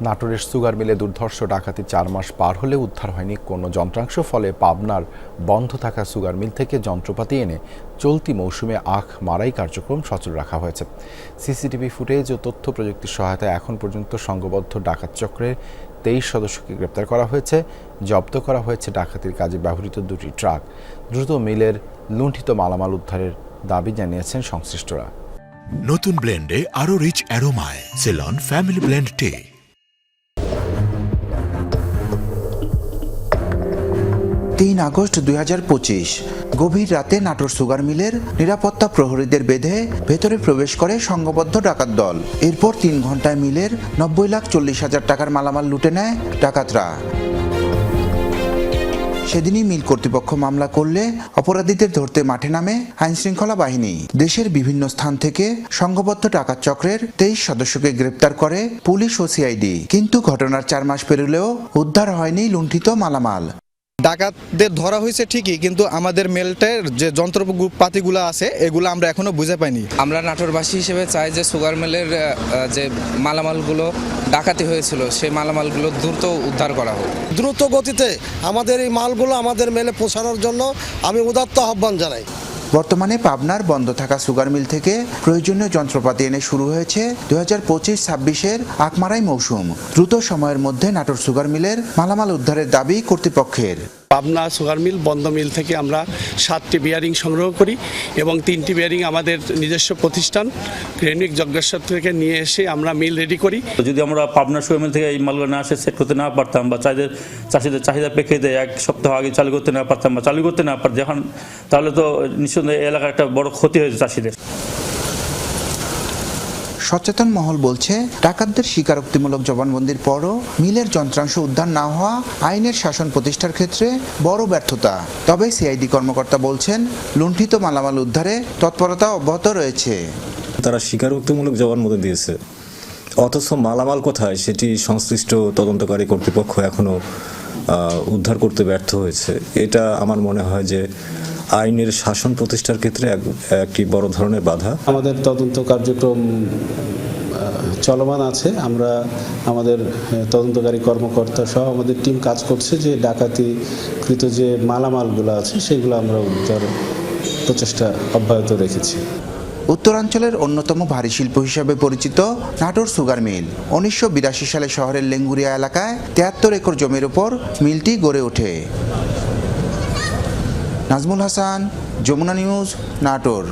নাটোরের সুগার মিলে দুর্ধর্ষ ডাকাতি 4 মাস পার হলেও উদ্ধার হয়নি কোনো যন্ত্রাংশ। ফলে পাবনার বন্ধ থাকা সুগার মিল থেকে যন্ত্রপাতি এনে চলতি মৌসুমে আখ মারাই কার্যক্রম সচল রাখা হয়েছে। সিসিটিভি ফুটেজ ও তথ্য প্রযুক্তির সহায়তায় এখন পর্যন্ত সংঘবদ্ধ ডাকাত চক্রের 23 সদস্যকে গ্রেপ্তার করা হয়েছে। জব্দ করা হয়েছে ডাকাতির কাজে ব্যবহৃত 2টি ট্রাক। দ্রুত মিলের লুণ্ঠিত মালামাল উদ্ধারের দাবি জানিয়েছেন সংশ্লিষ্টরা। নতুন ব্লেন্ডে আরো রিচ অ্যারোমায় সেলন ফ্যামিলি ব্লেন্ড টে। 3 আগস্ট 2025 গভীর রাতে নাটোর সুগার মিলের নিরাপত্তা প্রহরীদের বেঁধে ভেতরে প্রবেশ করে সংঘবদ্ধ ডাকাত দল। এরপর 3 ঘন্টায় মিলের 90,40,000 টাকার মালামাল লুটে নেয় ডাকাতরা। সেদিনই মিল কর্তৃপক্ষ মামলা করলে অপরাধীদের ধরতে মাঠে নামে আইনশৃঙ্খলা বাহিনী। দেশের বিভিন্ন স্থান থেকে সংঘবদ্ধ ডাকাত চক্রের 23 সদস্যকে গ্রেপ্তার করে পুলিশ ও সিআইডি। কিন্তু ঘটনার 4 মাস পেরোলেও উদ্ধার হয়নি লুণ্ঠিত মালামাল। ডাকাতদের ধরা হয়েছে ঠিকই, কিন্তু আমাদের মেলটের যে যন্ত্রপাতিগুলো আছে এগুলো আমরা এখনো বুঝে পাইনি। আমরা নাটোরবাসী হিসেবে চাই যে সুগার মিলের যে মালামালগুলো ডাকাতি হয়েছিল সেই মালামালগুলো দ্রুত উদ্ধার করা হোক। দ্রুত গতিতে আমাদের এই মালগুলো আমাদের মেলে পৌঁছানোর জন্য আমি উদাত্ত আহ্বান জানাই। বর্তমানে পাবনার বন্ধ থাকা সুগার মিল থেকে প্রয়োজনীয় যন্ত্রপাতি এনে শুরু হয়েছে 2025-26-এর আখমারাই মৌসুম। দ্রুত সময়ের মধ্যে নাটোর সুগার মিলের মালামাল উদ্ধারের দাবি কর্তৃপক্ষের। পাবনা সুগার মিল বন্ধ মিল থেকে আমরা 7টি বিয়ারিং সংগ্রহ করি এবং 3টি বিয়ারিং আমাদের নিজস্ব প্রতিষ্ঠান ক্রেনিক যজ্ঞেশ্বর থেকে নিয়ে এসে আমরা মিল রেডি করি। যদি আমরা পাবনা সুগার মিল থেকে এই মালগুলো না আসে সেট করতে না পারতাম বা চাষিদের চাহিদা প্রেক্ষিতে 1 সপ্তাহ আগে চালু করতে না পারতাম বা চালু করতে না পারতাম যখন, তাহলে তো নিঃসন্দেহে এলাকার একটা বড় ক্ষতি হয়েছে চাষিদের। সচেতন মহল বলছে, ডাকাতদের স্বীকারোক্তিমূলক জবানবন্দির পরও মিলের যন্ত্রাংশ উদ্ধার না হওয়া আইনের শাসন প্রতিষ্ঠার ক্ষেত্রে বড় ব্যর্থতা। তবে সিআইডি কর্মকর্তা বলছেন, লুণ্ঠিত মালামাল উদ্ধারে তৎপরতা অব্যাহত রয়েছে। তারা স্বীকারোক্তিমূলক জবানবন্দি দিয়েছে, অথচ মালামাল কোথায় সেটি সংশ্লিষ্ট তদন্তকারী কর্তৃপক্ষ এখনো উদ্ধার করতে ব্যর্থ হয়েছে। এটা আমার মনে হয় যে আইনের শাসন প্রতিষ্ঠার ক্ষেত্রে একটি বড় ধরনের বাধা। আমাদের তদন্ত কার্যক্রম চলমান আছে। আমরা আমাদের তদন্তকারী কর্মকর্তা সহ আমাদের টিম কাজ করছে যে ডাকাতিকৃত যে মালামালগুলো আছে সেগুলো আমরা উদ্ধার প্রচেষ্টা অব্যাহত রেখেছি। উত্তরাঞ্চলের অন্যতম ভারী শিল্প হিসাবে পরিচিত নাটোর সুগার মিল 1982 সালে শহরের লেঙ্গুরিয়া এলাকায় 73 একর জমির উপর মিলটি গড়ে ওঠে। নাজমুল হাসান, যমুনা নিউজ, নাটোর।